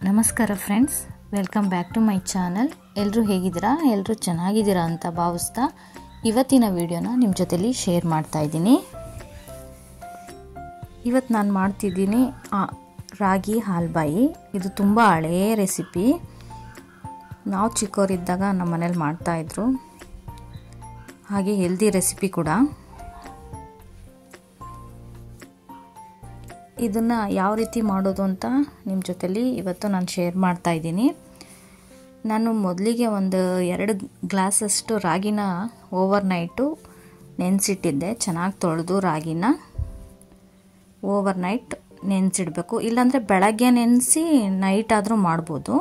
ನಮಸ್ಕಾರ friends, welcome back to my channel. ಎಲ್ಲರೂ ಹೇಗಿದ್ದೀರಾ? ಎಲ್ಲರೂ ಚೆನ್ನಾಗಿದ್ದೀರಾ ಅಂತ ಭಾವಿಸ್ತಾ ಇವತ್ತಿನ ವಿಡಿಯೋನ ನಿಮ್ಮ ಜೊತೆಲಿ ಶೇರ್ ಮಾಡ್ತಾ ಇದ್ದೀನಿ. ಇವತ್ತು ನಾನು ಮಾಡ್ತಿದ್ದೀನಿ ರಾಗಿ ಹಾಲ್ಬಾಯಿ. ಇದು ತುಂಬ ಹಳೆಯ ರೆಸಿಪಿ. ನಾವು ಚಿಕ್ಕವರಿದ್ದಾಗ ನಮ್ಮ ಮನೇಲಿ ಮಾಡ್ತಾಯಿದ್ರು. ಹಾಗೆ ಹೆಲ್ದಿ ರೆಸಿಪಿ ಕೂಡ. ಇದನ್ನು ಯಾವ ರೀತಿ ಮಾಡೋದು ಅಂತ ನಿಮ್ಮ ಜೊತೆಲಿ ಇವತ್ತು ನಾನು ಶೇರ್ ಮಾಡ್ತಾ ಇದ್ದೀನಿ. ನಾನು ಮೊದಲಿಗೆ ಒಂದು 2 ಗ್ಲಾಸಷ್ಟು ರಾಗಿನ ಓವರ್ ನೈಟು ನೆನೆಸಿಟ್ಟಿದ್ದೆ. ಚೆನ್ನಾಗಿ ತೊಳೆದು ರಾಗಿನ ಓವರ್ ನೈಟ್ ನೆನೆಸಿಡಬೇಕು. ಇಲ್ಲಾಂದರೆ ಬೆಳಗ್ಗೆ ನೆನೆಸಿ ನೈಟ್ ಆದರೂ ಮಾಡ್ಬೋದು.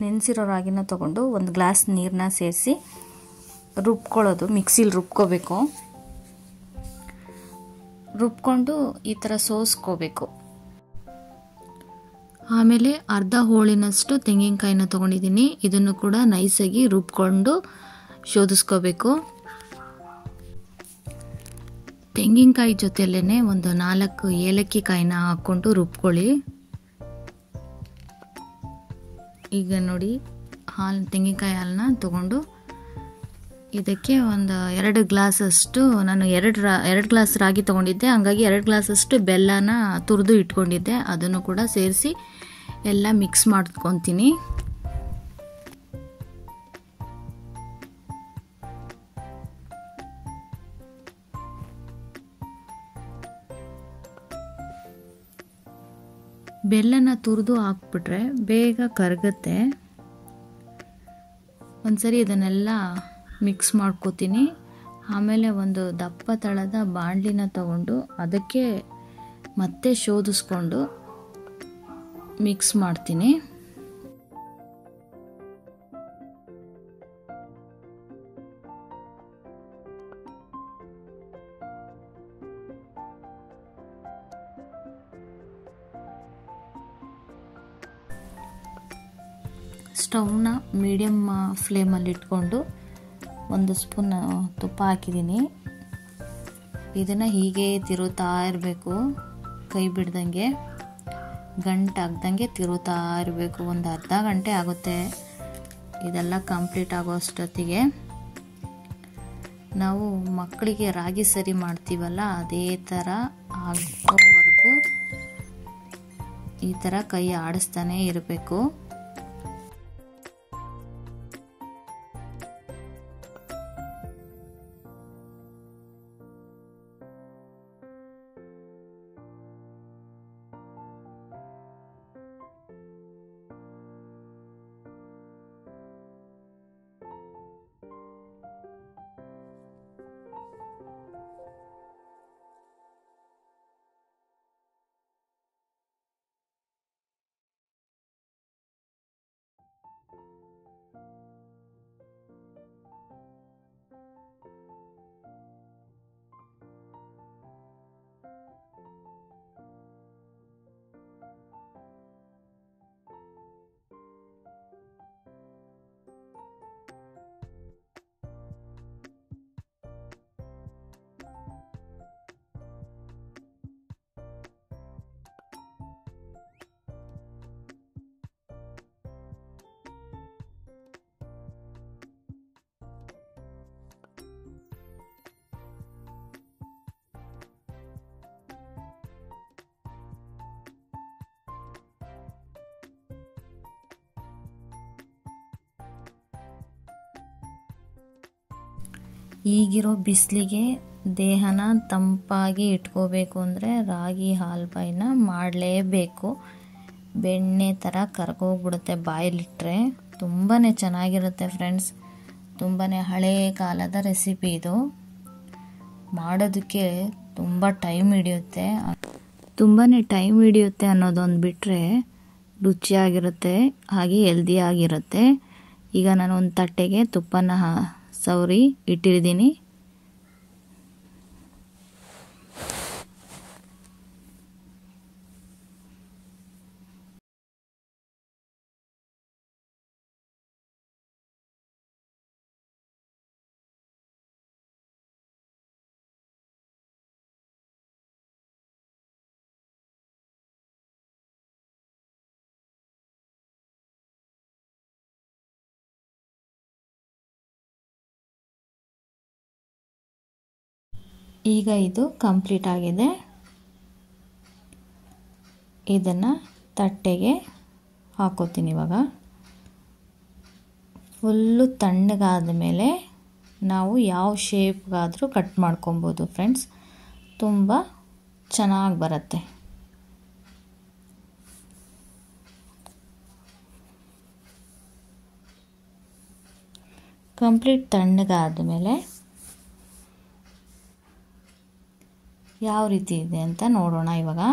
ನೆನೆಸಿರೋ ರಾಗಿನ ತೊಗೊಂಡು ಒಂದು ಗ್ಲಾಸ್ ನೀರನ್ನ ಸೇರಿಸಿ ರುಬ್ಕೊಳ್ಳೋದು. ಮಿಕ್ಸಿಲಿ ರುಬ್ಕೋಬೇಕು. ರುಬ್ಕೊಂಡು ಈ ಥರ ಸೋಸ್ಕೋಬೇಕು. ಆಮೇಲೆ ಅರ್ಧ ಹೋಳಿನಷ್ಟು ತೆಂಗಿನಕಾಯಿನ ತೊಗೊಂಡಿದ್ದೀನಿ. ಇದನ್ನು ಕೂಡ ನೈಸಾಗಿ ರುಬ್ಕೊಂಡು ಶೋಧಿಸ್ಕೋಬೇಕು. ತೆಂಗಿನಕಾಯಿ ಜೊತೆಲೇ ಒಂದು 4 ಏಲಕ್ಕಿ ಕಾಯಿನ ಹಾಕ್ಕೊಂಡು ರುಬ್ಕೊಳ್ಳಿ. ಈಗ ನೋಡಿ, ತೆಂಗಿನಕಾಯಿ ಹಾಲನ್ನ ತಗೊಂಡು ಇದಕ್ಕೆ ಒಂದು 2 ಗ್ಲಾಸಷ್ಟು, ನಾನು 2 ಗ್ಲಾಸ್ ರಾಗಿ ತೊಗೊಂಡಿದ್ದೆ. ಹಂಗಾಗಿ 2 ಗ್ಲಾಸಷ್ಟು ಬೆಲ್ಲನ ತುರಿದು ಇಟ್ಕೊಂಡಿದ್ದೆ. ಅದನ್ನು ಕೂಡ ಸೇರಿಸಿ ಎಲ್ಲ ಮಿಕ್ಸ್ ಮಾಡ್ಕೊತೀನಿ. ಬೆಲ್ಲನ ತುರಿದು ಹಾಕ್ಬಿಟ್ರೆ ಬೇಗ ಕರಗುತ್ತೆ. ಒಂದ್ಸರಿ ಇದನ್ನೆಲ್ಲ ಮಿಕ್ಸ್ ಮಾಡ್ಕೋತೀನಿ. ಆಮೇಲೆ ಒಂದು ದಪ್ಪ ತಳದ ಬಾಣಲಿನ ತಗೊಂಡು ಅದಕ್ಕೆ ಮತ್ತೆ ಶೋಧಿಸ್ಕೊಂಡು ಮಿಕ್ಸ್ ಮಾಡ್ತೀನಿ. ಸ್ಟವ್ನ ಮೀಡಿಯಮ್ ಫ್ಲೇಮಲ್ಲಿ ಇಟ್ಕೊಂಡು 1 ಸ್ಪೂನ್ ತುಪ್ಪ ಹಾಕಿದ್ದೀನಿ. ಇದನ್ನು ಹೀಗೆ ತಿರುತ್ತಾ ಇರಬೇಕು, ಕೈ ಬಿಡ್ದಂಗೆ, ಗಂಟಾಗ್ದಂಗೆ ತಿರುತ್ತಾ ಇರಬೇಕು. ಒಂದು ಅರ್ಧ ಗಂಟೆ ಆಗುತ್ತೆ ಇದೆಲ್ಲ ಕಂಪ್ಲೀಟ್ ಆಗೋ ಅಷ್ಟೊತ್ತಿಗೆ. ನಾವು ಮಕ್ಕಳಿಗೆ ರಾಗಿ ಸರಿ ಮಾಡ್ತೀವಲ್ಲ, ಅದೇ ಥರ ಆಗೋವರೆಗೂ ಈ ಥರ ಕೈ ಆಡಿಸ್ತಾನೆ ಇರಬೇಕು. ಈಗಿರೋ ಬಿಸಿಲಿಗೆ ದೇಹನ ತಂಪಾಗಿ ಇಟ್ಕೋಬೇಕು ಅಂದರೆ ರಾಗಿ ಹಾಲ್ಬಾಯಿನ ಮಾಡಲೇಬೇಕು. ಬೆಣ್ಣೆ ಥರ ಕರ್ಗೋಗ್ಬಿಡುತ್ತೆ ಬಾಯಲ್ಲಿಟ್ಟರೆ. ತುಂಬಾ ಚೆನ್ನಾಗಿರುತ್ತೆ ಫ್ರೆಂಡ್ಸ್. ತುಂಬಾ ಹಳೆಯ ಕಾಲದ ರೆಸಿಪಿ ಇದು. ಮಾಡೋದಕ್ಕೆ ತುಂಬ ಟೈಮ್ ಹಿಡಿಯುತ್ತೆ. ಅನ್ನೋದೊಂದು ಬಿಟ್ಟರೆ ರುಚಿಯಾಗಿರುತ್ತೆ, ಹಾಗೆ ಹೆಲ್ದಿಯಾಗಿರುತ್ತೆ. ಈಗ ನಾನು ಒಂದು ತಟ್ಟೆಗೆ ತುಪ್ಪನ ಸವರಿ ಇಟ್ಟಿದ್ದೀನಿ. ಈಗ ಇದು ಕಂಪ್ಲೀಟ್ ಆಗಿದೆ. ಇದನ್ನು ತಟ್ಟೆಗೆ ಹಾಕೋತೀನಿ. ಇವಾಗ ಫುಲ್ಲು ತಣ್ಣಗಾದ ಮೇಲೆ ನಾವು ಯಾವ ಶೇಪ್ಗಾದರೂ ಕಟ್ ಮಾಡ್ಕೊಬೋದು ಫ್ರೆಂಡ್ಸ್. ತುಂಬ ಚೆನ್ನಾಗಿ ಬರುತ್ತೆ. ಕಂಪ್ಲೀಟ್ ತಣ್ಣಗಾದ ಮೇಲೆ ಯಾವ ರೀತಿ ಇದೆ ಅಂತ ನೋಡೋಣ ಇವಾಗ.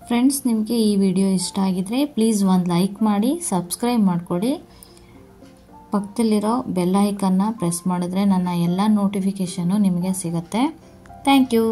ಫ್ರೆಂಡ್ಸ್, ನಿಮಗೆ ಈ ವಿಡಿಯೋ ಇಷ್ಟ ಆಗಿದ್ರೆ ಪ್ಲೀಸ್ ಒಂದು ಲೈಕ್ ಮಾಡಿ, ಸಬ್ಸ್ಕ್ರೈಬ್ ಮಾಡಿಕೊಡಿ. ಪಕ್ಕದಲ್ಲಿರೋ ಬೆಲ್ ಐಕನ್ನ ಪ್ರೆಸ್ ಮಾಡಿದ್ರೆ ನನ್ನ ಎಲ್ಲ ನೋಟಿಫಿಕೇಷನ್ನು ನಿಮಗೆ ಸಿಗುತ್ತೆ. Thank you.